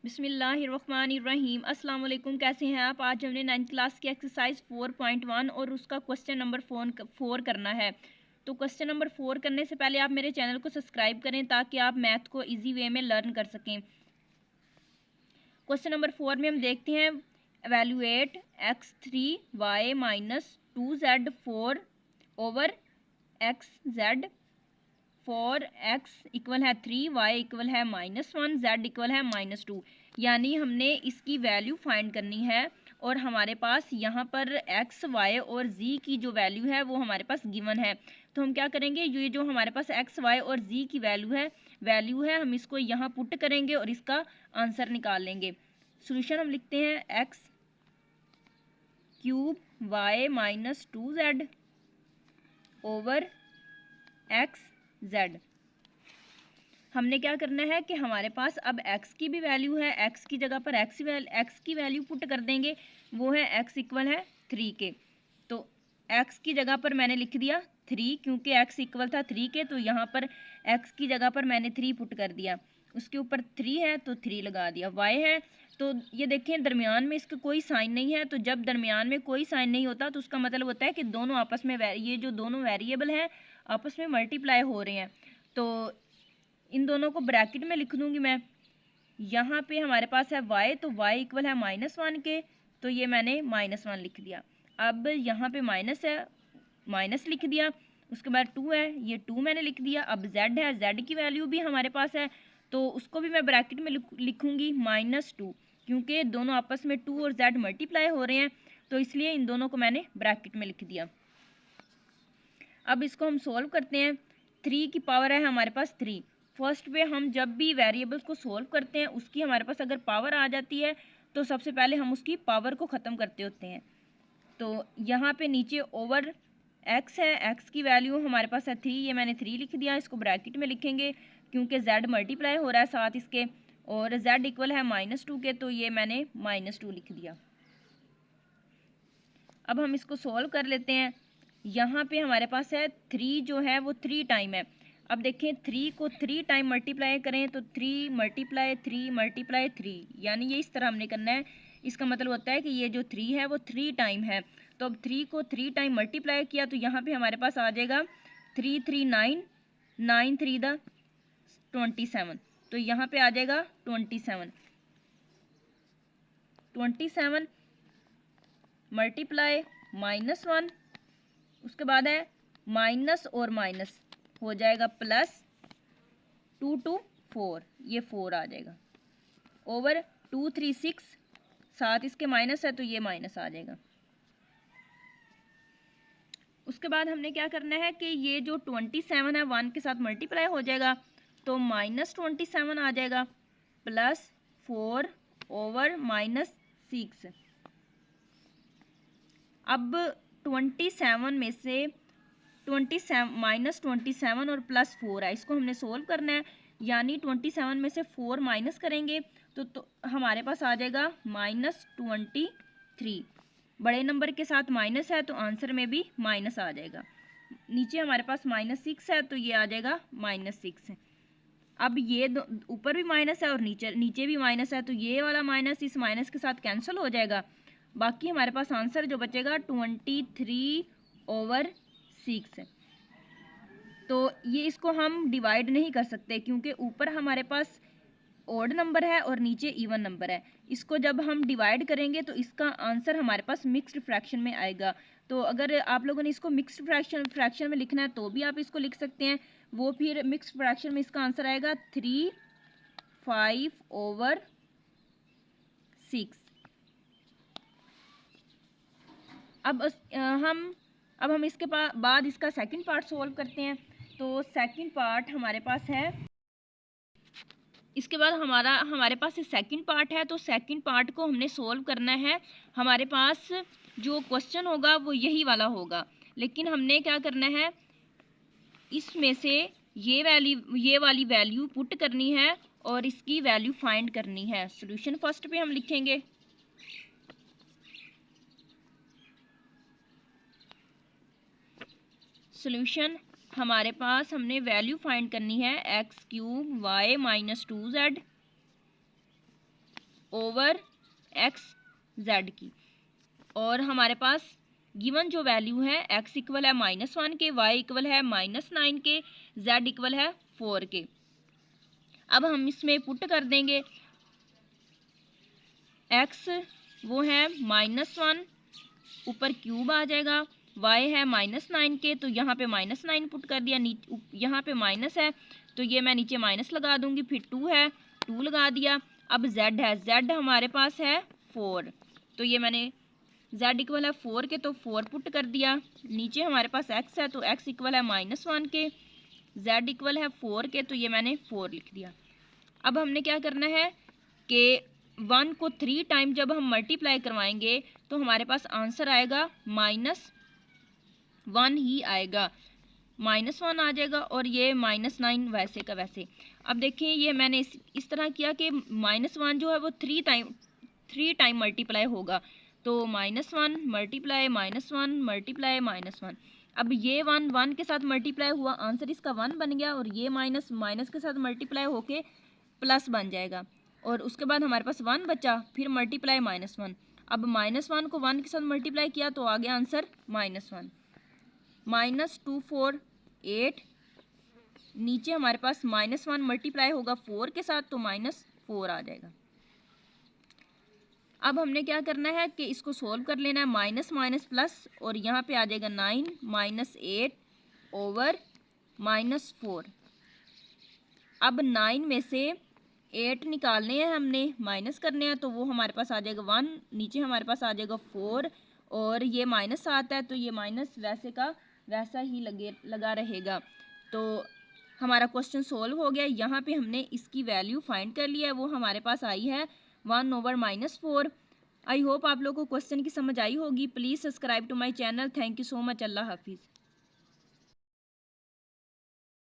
बिस्मिल्लाहिर्रहमानिर्रहीम। अस्सलाम वालेकुम। कैसे हैं आप? आज हमने 9th क्लास की एक्सरसाइज 4.1 और उसका क्वेश्चन नंबर 4 करना है। तो क्वेश्चन नंबर 4 करने से पहले आप मेरे चैनल को सब्सक्राइब करें ताकि आप मैथ को इजी वे में लर्न कर सकें। क्वेश्चन नंबर 4 में हम देखते हैं evaluate x3y minus 2z 4 over xz for x equal है 3, y इक्वल है -1, z इक्वल है -2। यानी हमने इसकी वैल्यू फाइंड करनी है और हमारे पास यहाँ पर x, y और z की जो वैल्यू है वो हमारे पास गिवन है। तो हम क्या करेंगे, ये जो हमारे पास x, y और z की वैल्यू है हम इसको यहाँ पुट करेंगे और इसका आंसर निकाल लेंगे। सोल्यूशन हम लिखते हैं x cube y minus 2z over x z। हमने क्या करना है कि हमारे पास अब x की भी वैल्यू है, x की जगह पर x की वैल्यू पुट कर देंगे, वो है x इक्वल है 3 के। तो x की जगह पर मैंने लिख दिया 3 क्योंकि x इक्वल था 3 के, तो यहाँ पर x की जगह पर मैंने 3 पुट कर दिया। उसके ऊपर 3 है तो 3 लगा दिया। y है तो ये देखें दरमियान में इसका कोई साइन नहीं है, तो जब दरमियान में कोई साइन नहीं होता तो उसका मतलब होता है कि दोनों आपस में ये जो दोनों वेरिएबल हैं आपस में मल्टीप्लाई हो रहे हैं। तो इन दोनों को ब्रैकेट में लिख दूंगी मैं। यहाँ पे हमारे पास है y, तो y इक्वल है -1 के, तो ये मैंने -1 लिख दिया। अब यहाँ पे माइनस है, माइनस लिख दिया। उसके बाद 2 है, ये 2 मैंने लिख दिया। अब z है, z की वैल्यू भी हमारे पास है तो उसको भी मैं ब्रैकेट में लिखूंगी -2, क्योंकि दोनों आपस में 2 और z मल्टीप्लाई हो रहे हैं तो इसलिए इन दोनों को मैंने ब्रैकेट में लिख दिया। अब इसको हम सोल्व करते हैं। 3 की पावर है हमारे पास 3। फर्स्ट पे हम जब भी वेरिएबल्स को सोल्व करते हैं उसकी हमारे पास अगर पावर आ जाती है तो सबसे पहले हम उसकी पावर को ख़त्म करते होते हैं। तो यहाँ पे नीचे ओवर x है, x की वैल्यू हमारे पास है 3, ये मैंने 3 लिख दिया। इसको ब्रैकेट में लिखेंगे क्योंकि z मल्टीप्लाई हो रहा है साथ इसके, और z इक्वल है -2 के, तो ये मैंने -2 लिख दिया। अब हम इसको सोल्व कर लेते हैं। यहाँ पे हमारे पास है 3 जो है वो 3 टाइम है। अब देखें 3 को 3 टाइम मल्टीप्लाई करें तो 3 मल्टीप्लाई 3 मल्टीप्लाई 3, यानी ये इस तरह हमने करना है। इसका मतलब होता है कि ये जो 3 है वो 3 टाइम है। तो अब 3 को 3 टाइम मल्टीप्लाई किया तो यहाँ पे हमारे पास आ जाएगा 3 3 9, 9 3 द 27, तो यहाँ पे आ जाएगा 27 मल्टीप्लाई -1, उसके बाद है माइनस और माइनस हो जाएगा प्लस 2 2 4, ये 4 आ जाएगा ओवर 2 3 6, साथ इसके माइनस है तो ये माइनस आ जाएगा। उसके बाद हमने क्या करना है कि ये जो 27 है 1 के साथ मल्टीप्लाई हो जाएगा तो -27 आ जाएगा प्लस 4 ओवर -6। अब 27 में से 27 और +4 है, इसको हमने सोल्व करना है। यानी 27 में से 4 माइनस करेंगे तो हमारे पास आ जाएगा -23। बड़े नंबर के साथ माइनस है तो आंसर में भी माइनस आ जाएगा। नीचे हमारे पास -6 है तो ये आ जाएगा -6। अब ये ऊपर भी माइनस है और नीचे भी माइनस है, तो ये वाला माइनस इस माइनस के साथ कैंसिल हो जाएगा। बाकी हमारे पास आंसर जो बचेगा 23/6। तो ये इसको हम डिवाइड नहीं कर सकते क्योंकि ऊपर हमारे पास ओड नंबर है और नीचे इवन नंबर है। इसको जब हम डिवाइड करेंगे तो इसका आंसर हमारे पास मिक्स्ड फ्रैक्शन में आएगा। तो अगर आप लोगों ने इसको मिक्स्ड फ्रैक्शन में लिखना है तो भी आप इसको लिख सकते हैं। वो फिर मिक्स्ड फ्रैक्शन में इसका आंसर आएगा 3 5/6। अब हम इसके बाद इसका सेकंड पार्ट सोल्व करते हैं। तो सेकंड पार्ट हमारे पास है, इसके बाद हमारे पास सेकंड पार्ट है। तो सेकंड पार्ट को हमने सोल्व करना है। हमारे पास जो क्वेश्चन होगा वो यही वाला होगा, लेकिन हमने क्या करना है, इसमें से ये वाली वैल्यू पुट करनी है और इसकी वैल्यू फाइंड करनी है। सॉल्यूशन फर्स्ट पे हम लिखेंगे सॉल्यूशन। हमारे पास हमने वैल्यू फाइंड करनी है x³ y - 2z over x Z की। और हमारे पास गिवन जो वैल्यू है x इक्वल है -1 के, y इक्वल है -9 के, z इक्वल है 4 के। अब हम इसमें पुट कर देंगे x वो है -1, ऊपर क्यूब आ जाएगा, y है -9 के, तो यहाँ पे -9 पुट कर दिया, यहाँ पे माइनस है तो ये मैं नीचे माइनस लगा दूंगी, फिर 2 है 2 लगा दिया। अब z है, z हमारे पास है 4, तो ये मैंने z इक्वल है 4 के, तो 4 पुट कर दिया। नीचे हमारे पास x है, तो x इक्वल है -1 के, z इक्वल है 4 के, तो ये मैंने 4 लिख दिया। अब हमने क्या करना है कि 1 को 3 टाइम जब हम मल्टीप्लाई करवाएंगे तो हमारे पास आंसर आएगा -1 ही आएगा, -1 आ जाएगा, और ये -9 वैसे का वैसे। अब देखिए ये मैंने इस तरह किया कि -1 जो है वो 3 टाइम मल्टीप्लाई होगा, तो -1 मल्टीप्लाई -1 मल्टीप्लाई -1। अब ये 1 के साथ मल्टीप्लाई हुआ, आंसर इसका 1 बन गया, और ये माइनस के साथ मल्टीप्लाई होके प्लस बन जाएगा, और उसके बाद हमारे पास 1 बचा, फिर मल्टीप्लाई -1। अब -1 को 1 के साथ मल्टीप्लाई किया तो आ गया आंसर -1। -2 4 8, नीचे हमारे पास -1 मल्टीप्लाई होगा 4 के साथ तो -4 आ जाएगा। अब हमने क्या करना है कि इसको सोल्व कर लेना है, माइनस माइनस प्लस, और यहाँ पे आ जाएगा 9 -8 ओवर -4। अब 9 में से 8 निकालने हैं हमने, माइनस करने हैं, तो वो हमारे पास आ जाएगा 1, नीचे हमारे पास आ जाएगा 4, और ये माइनस आता है तो ये माइनस वैसे का वैसा ही लगा रहेगा। तो हमारा क्वेश्चन सोल्व हो गया। यहाँ पे हमने इसकी वैल्यू फाइंड कर लिया है, वो हमारे पास आई है 1 ओवर -4। आई होप आप लोगों को क्वेश्चन की समझ आई होगी। Please subscribe to my channel. Thank you so much. अल्लाह हाफिज़।